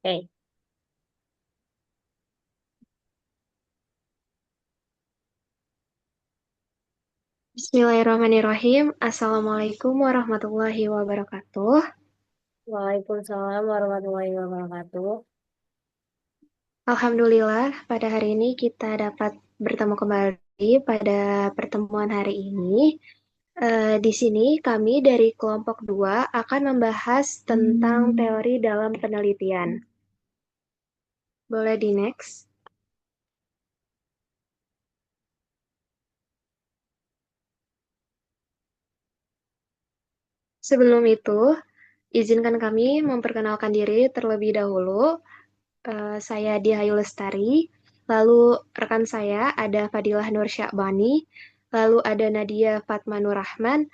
Oke. Bismillahirrahmanirrahim. Assalamualaikum warahmatullahi wabarakatuh. Waalaikumsalam warahmatullahi wabarakatuh. Alhamdulillah, pada hari ini kita dapat bertemu kembali pada pertemuan hari ini. Di sini kami dari kelompok 2 akan membahas tentang teori dalam penelitian. Boleh di next. Sebelum itu, izinkan kami memperkenalkan diri terlebih dahulu. Saya Diayu Lestari, lalu rekan saya ada Fadilah Nur Syakbani, lalu ada Nadia Fatma Nur Rahman,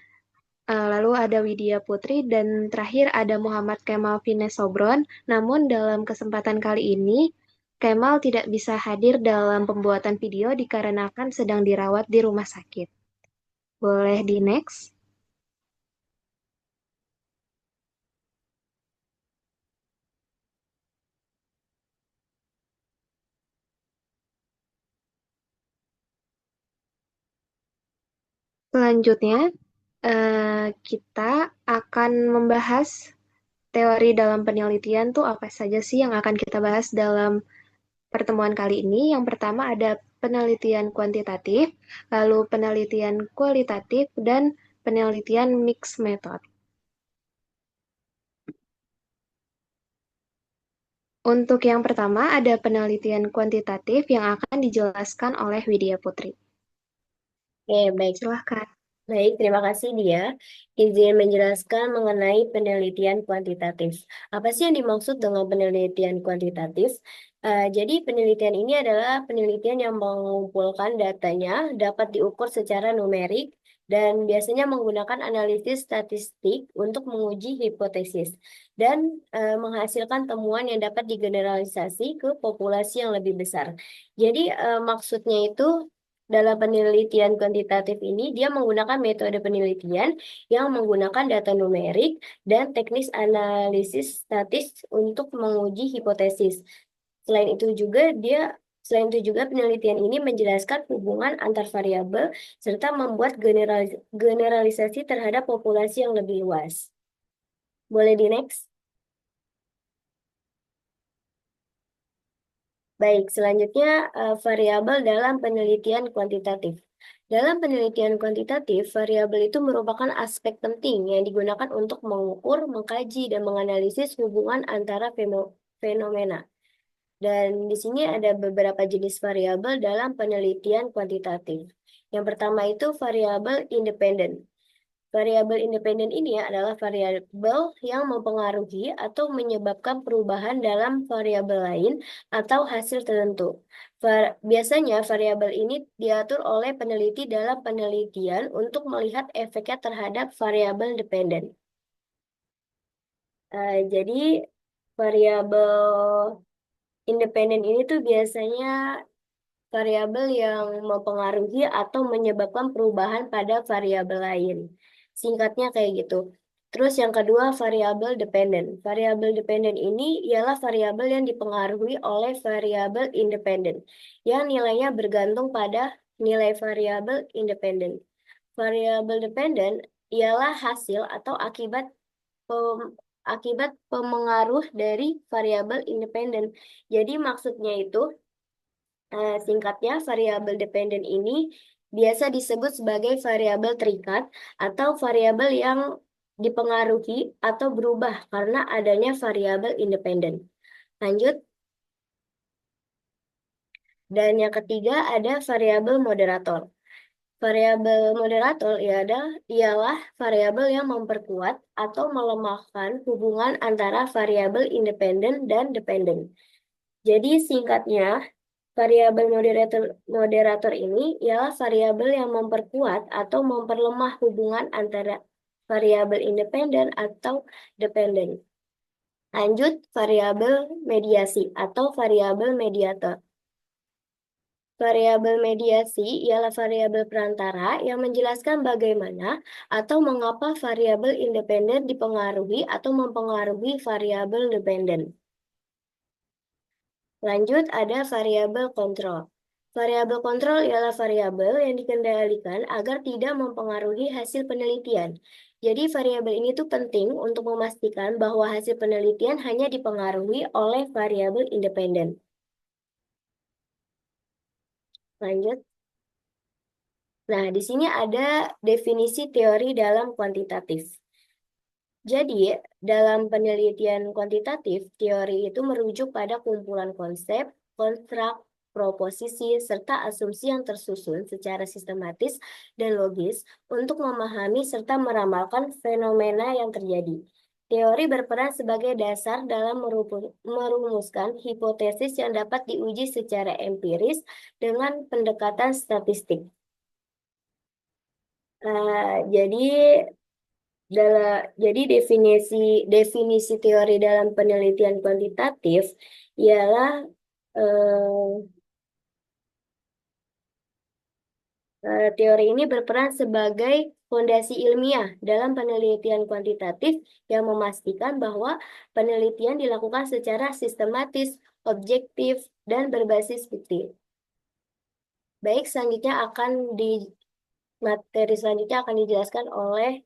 lalu ada Widya Putri, dan terakhir ada Muhammad Kemal Vines Sobron. Namun dalam kesempatan kali ini, Kemal tidak bisa hadir dalam pembuatan video dikarenakan sedang dirawat di rumah sakit. Boleh di next? Selanjutnya, kita akan membahas teori dalam penelitian tuh apa saja sih yang akan kita bahas dalam pertemuan kali ini. Yang pertama ada penelitian kuantitatif, lalu penelitian kualitatif, dan penelitian mixed method. Untuk yang pertama ada penelitian kuantitatif yang akan dijelaskan oleh Widya Putri. Oke, baik. Silahkan. Baik, terima kasih dia. Izin menjelaskan mengenai penelitian kuantitatif. Apa sih yang dimaksud dengan penelitian kuantitatif? Jadi penelitian ini adalah penelitian yang mengumpulkan datanya dapat diukur secara numerik dan biasanya menggunakan analisis statistik untuk menguji hipotesis dan menghasilkan temuan yang dapat digeneralisasi ke populasi yang lebih besar. Jadi maksudnya itu dalam penelitian kuantitatif ini, dia menggunakan metode penelitian yang menggunakan data numerik dan teknis analisis statis untuk menguji hipotesis. Selain itu juga Selain itu juga penelitian ini menjelaskan hubungan antar variabel serta membuat generalisasi terhadap populasi yang lebih luas. Boleh di next? Baik, selanjutnya variabel dalam penelitian kuantitatif. Dalam penelitian kuantitatif, variabel itu merupakan aspek penting yang digunakan untuk mengukur, mengkaji, dan menganalisis hubungan antara fenomena. Dan di sini ada beberapa jenis variabel dalam penelitian kuantitatif. Yang pertama itu variabel independen. Variabel independen ini adalah variabel yang mempengaruhi atau menyebabkan perubahan dalam variabel lain atau hasil tertentu. Biasanya variabel ini diatur oleh peneliti dalam penelitian untuk melihat efeknya terhadap variabel dependen. Jadi variabel independen ini tuh biasanya variabel yang mempengaruhi atau menyebabkan perubahan pada variabel lain. Singkatnya kayak gitu. Terus yang kedua, variabel dependen. Variabel dependen ini ialah variabel yang dipengaruhi oleh variabel independen, yang nilainya bergantung pada nilai variabel independen. Variabel dependen ialah hasil atau akibat pemengaruh dari variabel independen. Jadi maksudnya itu singkatnya, variabel dependen ini biasa disebut sebagai variabel terikat atau variabel yang dipengaruhi atau berubah karena adanya variabel independen. Lanjut, dan yang ketiga ada variabel moderator. Variabel moderator ialah variabel yang memperkuat atau melemahkan hubungan antara variabel independen dan dependen. Jadi singkatnya, variabel moderator ini ialah variabel yang memperkuat atau memperlemah hubungan antara variabel independen atau dependen. Lanjut, variabel mediasi atau variabel mediator. Variabel mediasi ialah variabel perantara yang menjelaskan bagaimana atau mengapa variabel independen dipengaruhi atau mempengaruhi variabel dependen. Lanjut, ada variabel kontrol. Variabel kontrol ialah variabel yang dikendalikan agar tidak mempengaruhi hasil penelitian. Jadi variabel ini tuh penting untuk memastikan bahwa hasil penelitian hanya dipengaruhi oleh variabel independen. Lanjut. Nah, di sini ada definisi teori dalam kuantitatif. Jadi, dalam penelitian kuantitatif, teori itu merujuk pada kumpulan konsep, konstruk, proposisi, serta asumsi yang tersusun secara sistematis dan logis untuk memahami serta meramalkan fenomena yang terjadi. Teori berperan sebagai dasar dalam merumuskan hipotesis yang dapat diuji secara empiris dengan pendekatan statistik. Jadi jadi definisi teori dalam penelitian kuantitatif ialah eh, teori ini berperan sebagai fondasi ilmiah dalam penelitian kuantitatif yang memastikan bahwa penelitian dilakukan secara sistematis, objektif, dan berbasis bukti. Baik, materi selanjutnya akan dijelaskan oleh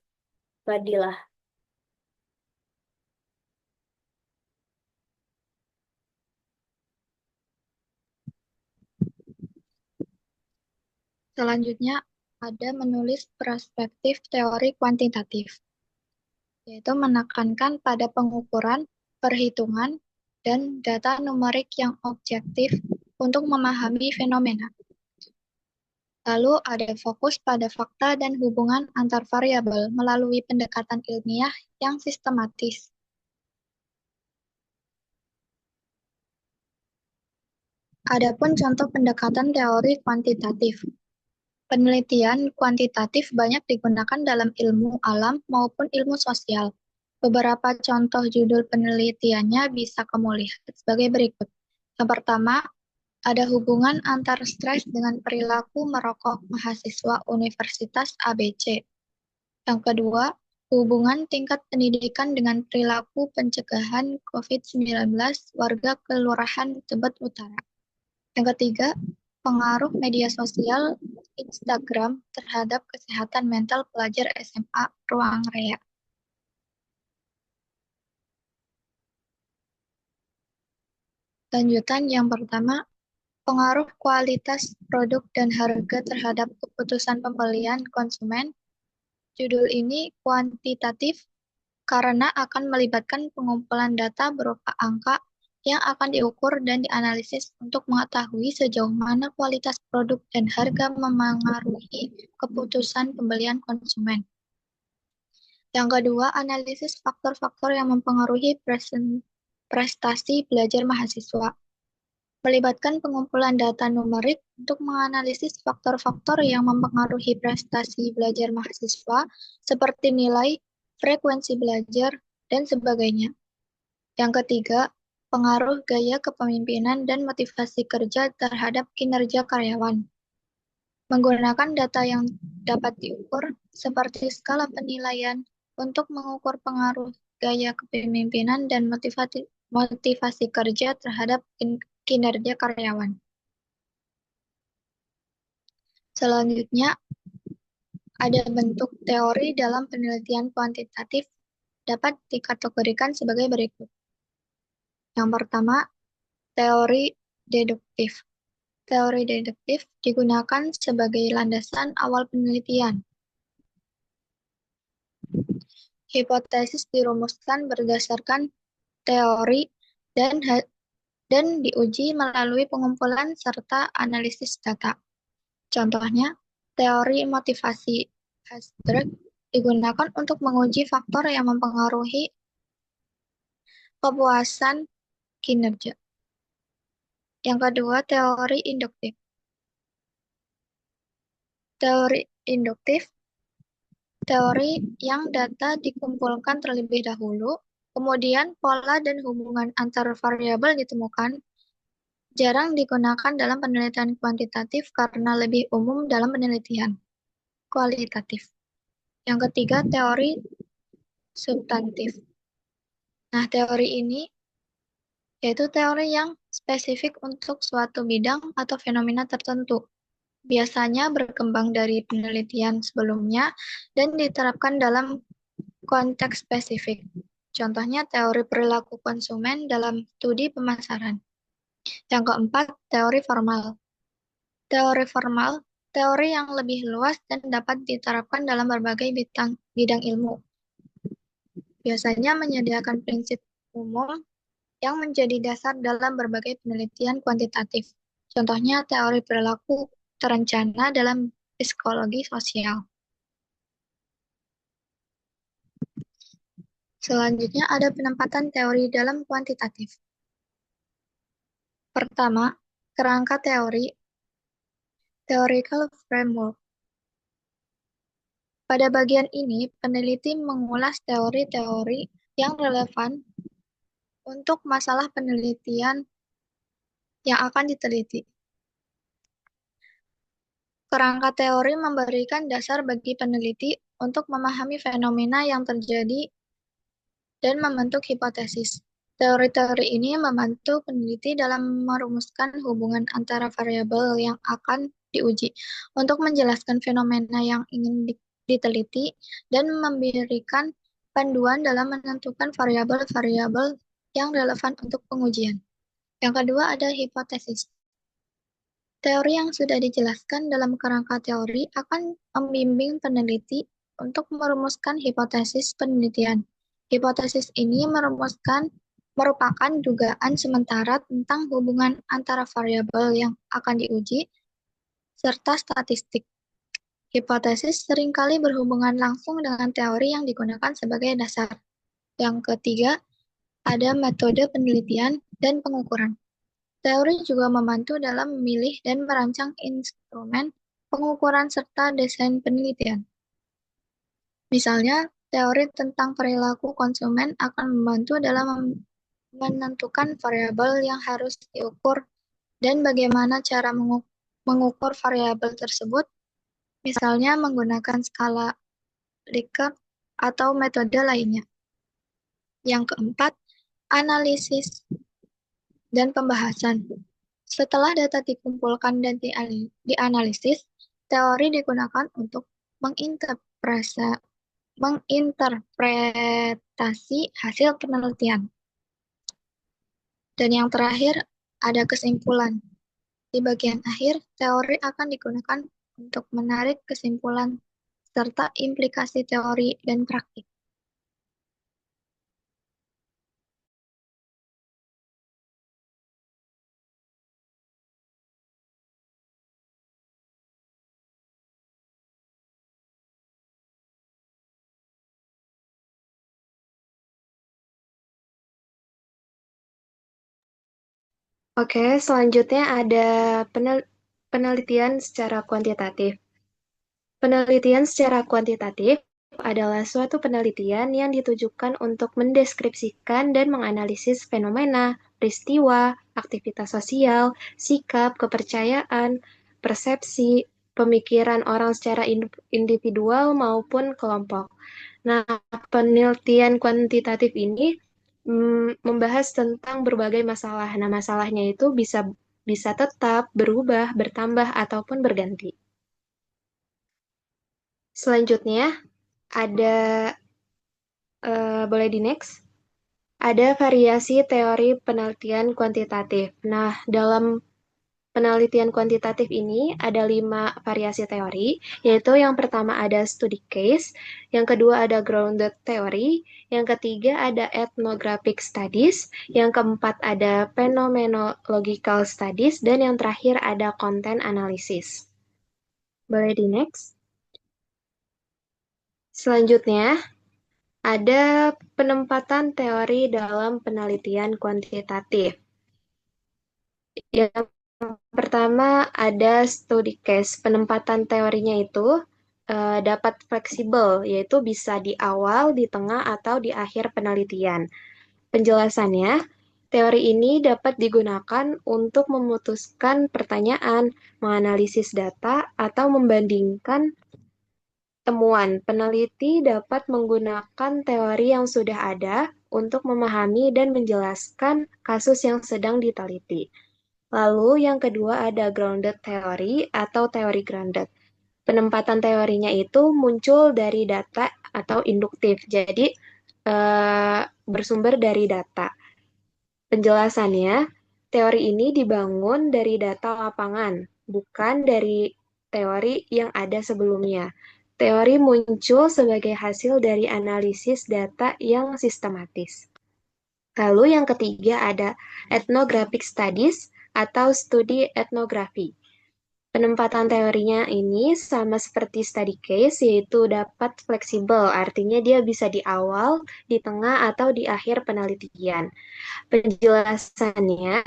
Fadilah. Selanjutnya ada menulis perspektif teori kuantitatif, yaitu menekankan pada pengukuran, perhitungan, dan data numerik yang objektif untuk memahami fenomena. Lalu ada fokus pada fakta dan hubungan antar variabel melalui pendekatan ilmiah yang sistematis. Adapun contoh pendekatan teori kuantitatif. Penelitian kuantitatif banyak digunakan dalam ilmu alam maupun ilmu sosial. Beberapa contoh judul penelitiannya bisa kamu lihat sebagai berikut. Yang pertama, ada hubungan antar stres dengan perilaku merokok mahasiswa Universitas ABC. Yang kedua, hubungan tingkat pendidikan dengan perilaku pencegahan COVID-19 warga Kelurahan Tebet Utara. Yang ketiga, pengaruh media sosial Instagram terhadap kesehatan mental pelajar SMA Ruang Rea. Lanjutan yang pertama, pengaruh kualitas produk dan harga terhadap keputusan pembelian konsumen. Judul ini kuantitatif karena akan melibatkan pengumpulan data berupa angka yang akan diukur dan dianalisis untuk mengetahui sejauh mana kualitas produk dan harga memengaruhi keputusan pembelian konsumen. Yang kedua, analisis faktor-faktor yang mempengaruhi prestasi belajar mahasiswa. Melibatkan pengumpulan data numerik untuk menganalisis faktor-faktor yang mempengaruhi prestasi belajar mahasiswa, seperti nilai, frekuensi belajar, dan sebagainya. Yang ketiga, pengaruh gaya kepemimpinan dan motivasi kerja terhadap kinerja karyawan. Menggunakan data yang dapat diukur, seperti skala penilaian, untuk mengukur pengaruh gaya kepemimpinan dan motivasi kerja terhadap kinerja karyawan. Selanjutnya, ada bentuk teori dalam penelitian kuantitatif dapat dikategorikan sebagai berikut. Yang pertama, teori deduktif. Teori deduktif digunakan sebagai landasan awal penelitian. Hipotesis dirumuskan berdasarkan teori dan diuji melalui pengumpulan serta analisis data. Contohnya, teori motivasi Herzberg digunakan untuk menguji faktor yang mempengaruhi kepuasan kinerja. Yang kedua, teori induktif. Teori induktif, teori yang data dikumpulkan terlebih dahulu, kemudian pola dan hubungan antar variabel ditemukan, jarang digunakan dalam penelitian kuantitatif karena lebih umum dalam penelitian kualitatif. Yang ketiga, teori substantif. Nah, teori ini yaitu teori yang spesifik untuk suatu bidang atau fenomena tertentu. Biasanya berkembang dari penelitian sebelumnya dan diterapkan dalam konteks spesifik. Contohnya teori perilaku konsumen dalam studi pemasaran. Yang keempat, teori formal. Teori formal, teori yang lebih luas dan dapat diterapkan dalam berbagai bidang ilmu. Biasanya menyediakan prinsip umum yang menjadi dasar dalam berbagai penelitian kuantitatif. Contohnya teori perilaku terencana dalam psikologi sosial. Selanjutnya ada penempatan teori dalam kuantitatif. Pertama, kerangka teori, theoretical framework. Pada bagian ini, peneliti mengulas teori-teori yang relevan untuk masalah penelitian yang akan diteliti. Kerangka teori memberikan dasar bagi peneliti untuk memahami fenomena yang terjadi dan membentuk hipotesis. Teori-teori ini membantu peneliti dalam merumuskan hubungan antara variabel yang akan diuji untuk menjelaskan fenomena yang ingin diteliti dan memberikan panduan dalam menentukan variabel-variabel yang relevan untuk pengujian. Yang kedua ada hipotesis. Teori yang sudah dijelaskan dalam kerangka teori akan membimbing peneliti untuk merumuskan hipotesis penelitian. Hipotesis ini merupakan dugaan sementara tentang hubungan antara variabel yang akan diuji serta statistik. Hipotesis seringkali berhubungan langsung dengan teori yang digunakan sebagai dasar. Yang ketiga, ada metode penelitian dan pengukuran. Teori juga membantu dalam memilih dan merancang instrumen pengukuran serta desain penelitian. Misalnya, teori tentang perilaku konsumen akan membantu dalam menentukan variabel yang harus diukur dan bagaimana cara mengukur variabel tersebut, misalnya menggunakan skala Likert atau metode lainnya. Yang keempat, analisis dan pembahasan. Setelah data dikumpulkan dan dianalisis, teori digunakan untuk menginterpretasi hasil penelitian. Dan yang terakhir, ada kesimpulan. Di bagian akhir, teori akan digunakan untuk menarik kesimpulan serta implikasi teori dan praktik. Oke, selanjutnya ada penelitian secara kuantitatif. Penelitian secara kuantitatif adalah suatu penelitian yang ditujukan untuk mendeskripsikan dan menganalisis fenomena, peristiwa, aktivitas sosial, sikap, kepercayaan, persepsi, pemikiran orang secara individual maupun kelompok. Nah, penelitian kuantitatif ini membahas tentang berbagai masalah. Nah, masalahnya itu bisa tetap, berubah, bertambah, ataupun berganti. Selanjutnya, ada, boleh di next? Ada variasi teori penelitian kuantitatif. Nah, dalam penelitian kuantitatif ini ada 5 variasi teori, yaitu yang pertama ada study case, yang kedua ada grounded theory, yang ketiga ada ethnographic studies, yang keempat ada phenomenological studies, dan yang terakhir ada content analysis. Boleh di next? Selanjutnya, ada penempatan teori dalam penelitian kuantitatif. Yang pertama ada study case. Penempatan teorinya itu dapat fleksibel, yaitu bisa di awal, di tengah, atau di akhir penelitian. Penjelasannya, teori ini dapat digunakan untuk memutuskan pertanyaan, menganalisis data, atau membandingkan temuan. Peneliti dapat menggunakan teori yang sudah ada untuk memahami dan menjelaskan kasus yang sedang diteliti. Lalu yang kedua ada grounded theory atau teori grounded. Penempatan teorinya itu muncul dari data atau induktif, jadi bersumber dari data. Penjelasannya, teori ini dibangun dari data lapangan, bukan dari teori yang ada sebelumnya. Teori muncul sebagai hasil dari analisis data yang sistematis. Lalu yang ketiga ada ethnographic studies atau studi etnografi. Penempatan teorinya ini sama seperti study case, yaitu dapat fleksibel, artinya dia bisa di awal, di tengah, atau di akhir penelitian. Penjelasannya,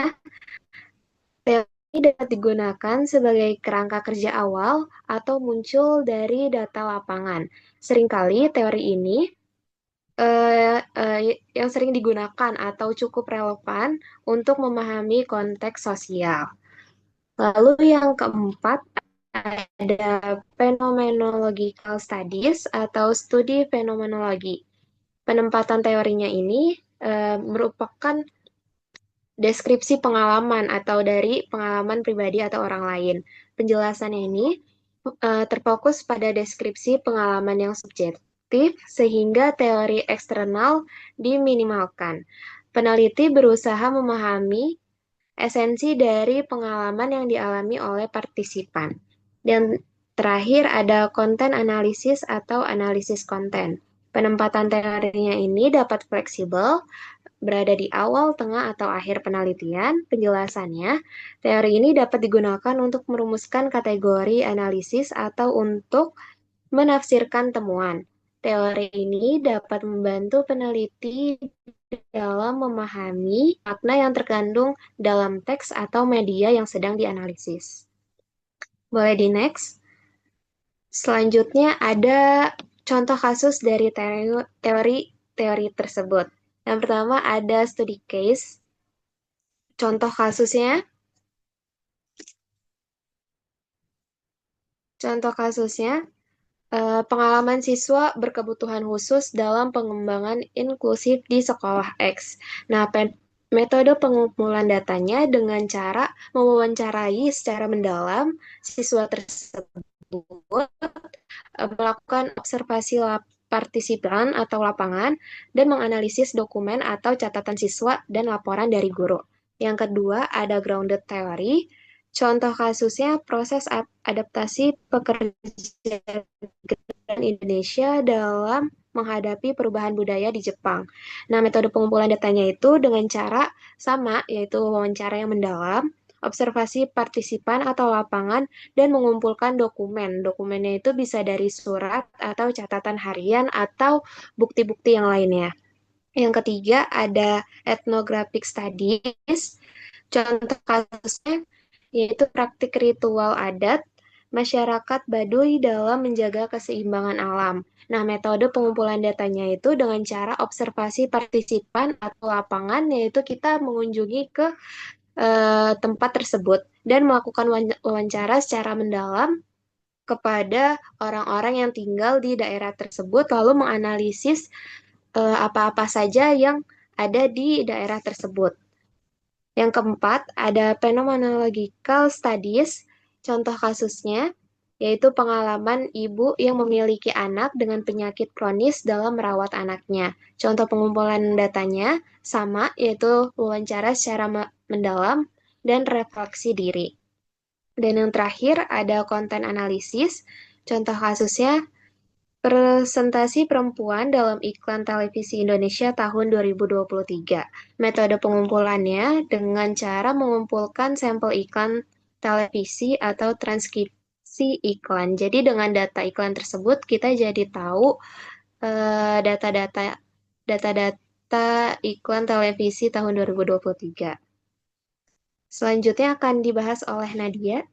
teori dapat digunakan sebagai kerangka kerja awal atau muncul dari data lapangan. Seringkali teori ini yang sering digunakan atau cukup relevan untuk memahami konteks sosial. Lalu yang keempat ada phenomenological studies atau studi fenomenologi. Penempatan teorinya ini merupakan deskripsi pengalaman atau dari pengalaman pribadi atau orang lain. Penjelasannya ini terfokus pada deskripsi pengalaman yang subjektif sehingga teori eksternal diminimalkan. Peneliti berusaha memahami esensi dari pengalaman yang dialami oleh partisipan. Dan terakhir ada konten analisis atau analisis konten. Penempatan teorinya ini dapat fleksibel, berada di awal, tengah, atau akhir penelitian. Penjelasannya, teori ini dapat digunakan untuk merumuskan kategori analisis atau untuk menafsirkan temuan. Teori ini dapat membantu peneliti dalam memahami makna yang terkandung dalam teks atau media yang sedang dianalisis. Boleh di next. Selanjutnya ada contoh kasus dari teori tersebut. Yang pertama ada studi case. Contoh kasusnya pengalaman siswa berkebutuhan khusus dalam pengembangan inklusif di sekolah X. Nah, metode pengumpulan datanya dengan cara mewawancarai secara mendalam siswa tersebut, melakukan observasi partisipan atau lapangan, dan menganalisis dokumen atau catatan siswa dan laporan dari guru. Yang kedua, ada grounded theory. Contoh kasusnya proses adaptasi pekerja migran Indonesia dalam menghadapi perubahan budaya di Jepang. Nah, metode pengumpulan datanya itu dengan cara sama, yaitu wawancara yang mendalam, observasi partisipan atau lapangan, dan mengumpulkan dokumen. Dokumennya itu bisa dari surat atau catatan harian atau bukti-bukti yang lainnya. Yang ketiga ada ethnographic studies. Contoh kasusnya yaitu praktik ritual adat masyarakat Baduy dalam menjaga keseimbangan alam. Nah, metode pengumpulan datanya itu dengan cara observasi partisipan atau lapangan, yaitu kita mengunjungi ke tempat tersebut dan melakukan wawancara secara mendalam kepada orang-orang yang tinggal di daerah tersebut, lalu menganalisis apa-apa saja yang ada di daerah tersebut. Yang keempat, ada phenomenological studies. Contoh kasusnya yaitu pengalaman ibu yang memiliki anak dengan penyakit kronis dalam merawat anaknya. Contoh pengumpulan datanya sama, yaitu wawancara secara mendalam dan refleksi diri. Dan yang terakhir ada konten analisis. Contoh kasusnya presentasi perempuan dalam iklan televisi Indonesia tahun 2023. Metode pengumpulannya dengan cara mengumpulkan sampel iklan televisi atau transkripsi iklan. Jadi dengan data iklan tersebut kita jadi tahu data-data iklan televisi tahun 2023. Selanjutnya akan dibahas oleh Nadia.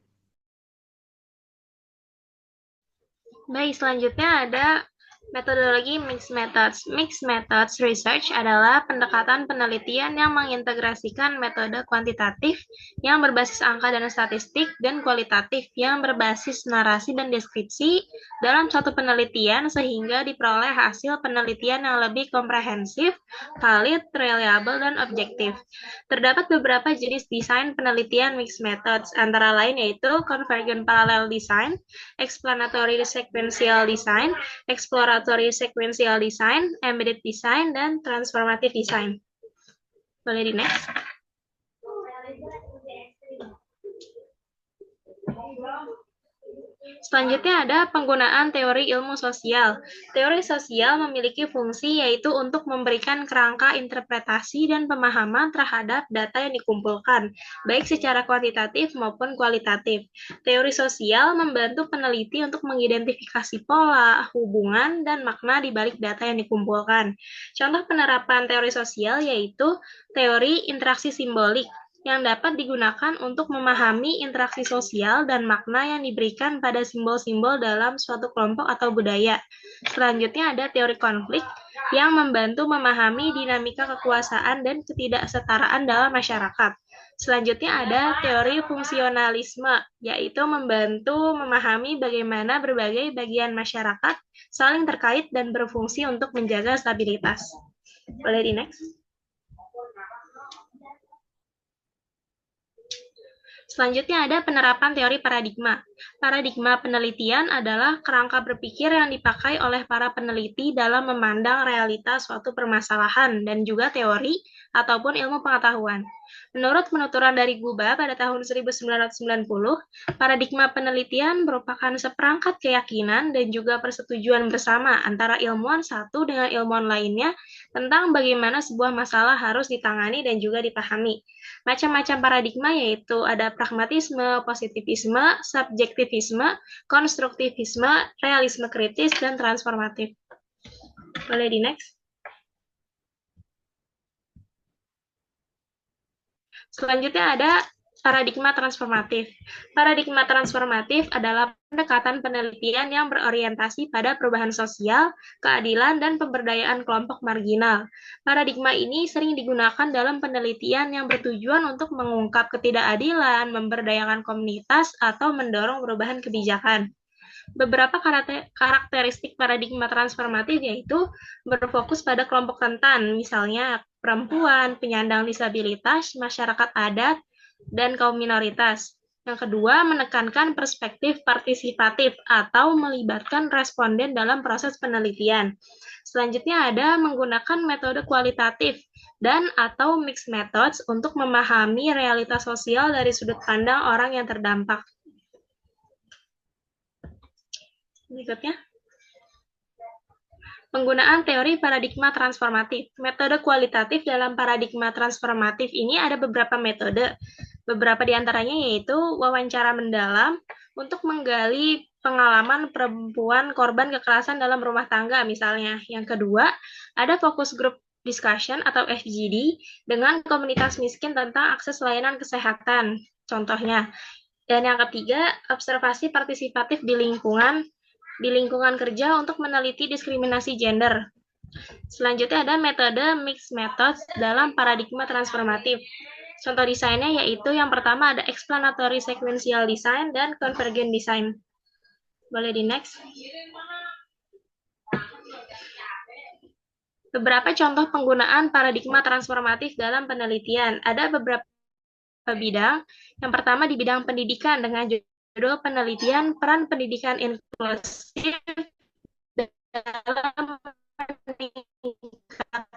Baik, selanjutnya ada Metodologi Mixed Methods. Mixed Methods Research adalah pendekatan penelitian yang mengintegrasikan metode kuantitatif yang berbasis angka dan statistik dan kualitatif yang berbasis narasi dan deskripsi dalam suatu penelitian sehingga diperoleh hasil penelitian yang lebih komprehensif, valid, reliable, dan objektif. Terdapat beberapa jenis desain penelitian Mixed Methods, antara lain yaitu Convergent Parallel Design, Explanatory Sequential Design, Exploratory Sequential Design, Embedded Design, dan Transformative Design. Boleh di next. Selanjutnya ada penggunaan teori ilmu sosial. Teori sosial memiliki fungsi yaitu untuk memberikan kerangka interpretasi dan pemahaman terhadap data yang dikumpulkan, baik secara kuantitatif maupun kualitatif. Teori sosial membantu peneliti untuk mengidentifikasi pola, hubungan, dan makna di balik data yang dikumpulkan. Contoh penerapan teori sosial yaitu teori interaksi simbolik, yang dapat digunakan untuk memahami interaksi sosial dan makna yang diberikan pada simbol-simbol dalam suatu kelompok atau budaya. Selanjutnya ada teori konflik yang membantu memahami dinamika kekuasaan dan ketidaksetaraan dalam masyarakat. Selanjutnya ada teori fungsionalisme, yaitu membantu memahami bagaimana berbagai bagian masyarakat saling terkait dan berfungsi untuk menjaga stabilitas. Boleh di next? Selanjutnya ada penerapan teori paradigma. Paradigma penelitian adalah kerangka berpikir yang dipakai oleh para peneliti dalam memandang realitas suatu permasalahan dan juga teori ataupun ilmu pengetahuan. Menurut penuturan dari Guba pada tahun 1990, paradigma penelitian merupakan seperangkat keyakinan dan juga persetujuan bersama antara ilmuwan satu dengan ilmuwan lainnya tentang bagaimana sebuah masalah harus ditangani dan juga dipahami. Macam-macam paradigma yaitu ada pragmatisme, positivisme, subjektivisme, konstruktivisme, realisme kritis, dan transformatif. Boleh di next? Selanjutnya ada paradigma transformatif. Paradigma transformatif adalah pendekatan penelitian yang berorientasi pada perubahan sosial, keadilan, dan pemberdayaan kelompok marginal. Paradigma ini sering digunakan dalam penelitian yang bertujuan untuk mengungkap ketidakadilan, memberdayakan komunitas, atau mendorong perubahan kebijakan. Beberapa karakteristik paradigma transformatif yaitu berfokus pada kelompok rentan, misalnya perempuan, penyandang disabilitas, masyarakat adat, dan kaum minoritas. Yang kedua, menekankan perspektif partisipatif atau melibatkan responden dalam proses penelitian. Selanjutnya ada menggunakan metode kualitatif dan atau mixed methods untuk memahami realitas sosial dari sudut pandang orang yang terdampak. Berikutnya. Penggunaan teori paradigma transformatif. Metode kualitatif dalam paradigma transformatif ini ada beberapa metode. Beberapa di antaranya yaitu wawancara mendalam untuk menggali pengalaman perempuan korban kekerasan dalam rumah tangga misalnya. Yang kedua, ada focus group discussion atau FGD dengan komunitas miskin tentang akses layanan kesehatan, contohnya. Dan yang ketiga, observasi partisipatif di lingkungan kerja untuk meneliti diskriminasi gender. Selanjutnya ada metode mixed methods dalam paradigma transformatif. Contoh desainnya yaitu yang pertama ada explanatory sequential design dan convergent design. Boleh di next. Beberapa contoh penggunaan paradigma transformatif dalam penelitian. Ada beberapa bidang. Yang pertama di bidang pendidikan dengan judul penelitian peran pendidikan inklusif dalam meningkatkan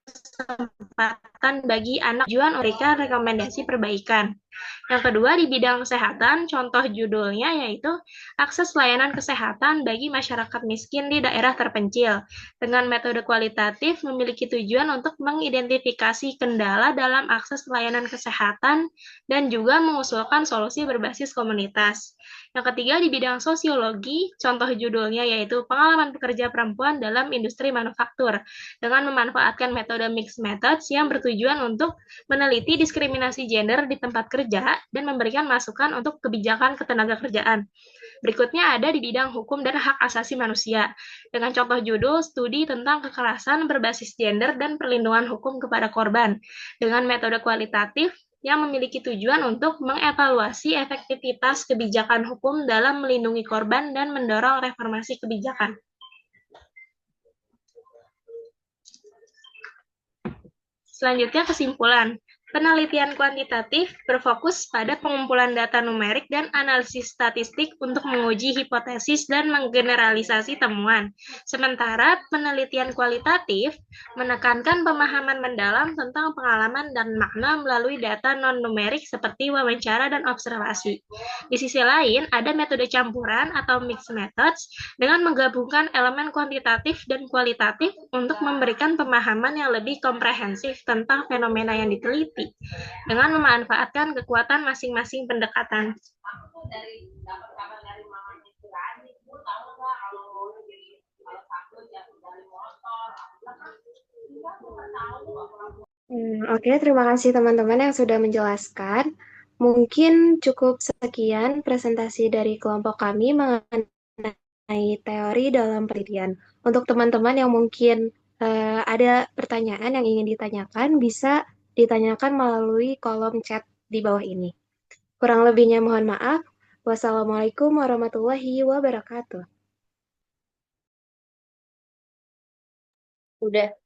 kesempatan bagi anak, tujuan memberikan rekomendasi perbaikan. Yang kedua di bidang kesehatan, contoh judulnya yaitu akses layanan kesehatan bagi masyarakat miskin di daerah terpencil. Dengan metode kualitatif memiliki tujuan untuk mengidentifikasi kendala dalam akses layanan kesehatan dan juga mengusulkan solusi berbasis komunitas. Yang ketiga di bidang sosiologi, contoh judulnya yaitu pengalaman pekerja perempuan dalam industri manufaktur dengan memanfaatkan metode mixed methods yang bertujuan untuk meneliti diskriminasi gender di tempat kerja dan memberikan masukan untuk kebijakan ketenagakerjaan. Berikutnya ada di bidang hukum dan hak asasi manusia, dengan contoh judul studi tentang kekerasan berbasis gender dan perlindungan hukum kepada korban, dengan metode kualitatif yang memiliki tujuan untuk mengevaluasi efektivitas kebijakan hukum dalam melindungi korban dan mendorong reformasi kebijakan. Selanjutnya kesimpulan. Penelitian kuantitatif berfokus pada pengumpulan data numerik dan analisis statistik untuk menguji hipotesis dan menggeneralisasi temuan. Sementara penelitian kualitatif menekankan pemahaman mendalam tentang pengalaman dan makna melalui data non-numerik seperti wawancara dan observasi. Di sisi lain, ada metode campuran atau mixed methods dengan menggabungkan elemen kuantitatif dan kualitatif untuk memberikan pemahaman yang lebih komprehensif tentang fenomena yang diteliti, dengan memanfaatkan kekuatan masing-masing pendekatan. Oke, terima kasih teman-teman yang sudah menjelaskan. Mungkin cukup sekian presentasi dari kelompok kami mengenai teori dalam penelitian. Untuk teman-teman yang mungkin ada pertanyaan yang ingin ditanyakan, bisa ditanyakan melalui kolom chat di bawah ini. Kurang lebihnya mohon maaf. Wassalamualaikum warahmatullahi wabarakatuh. Udah.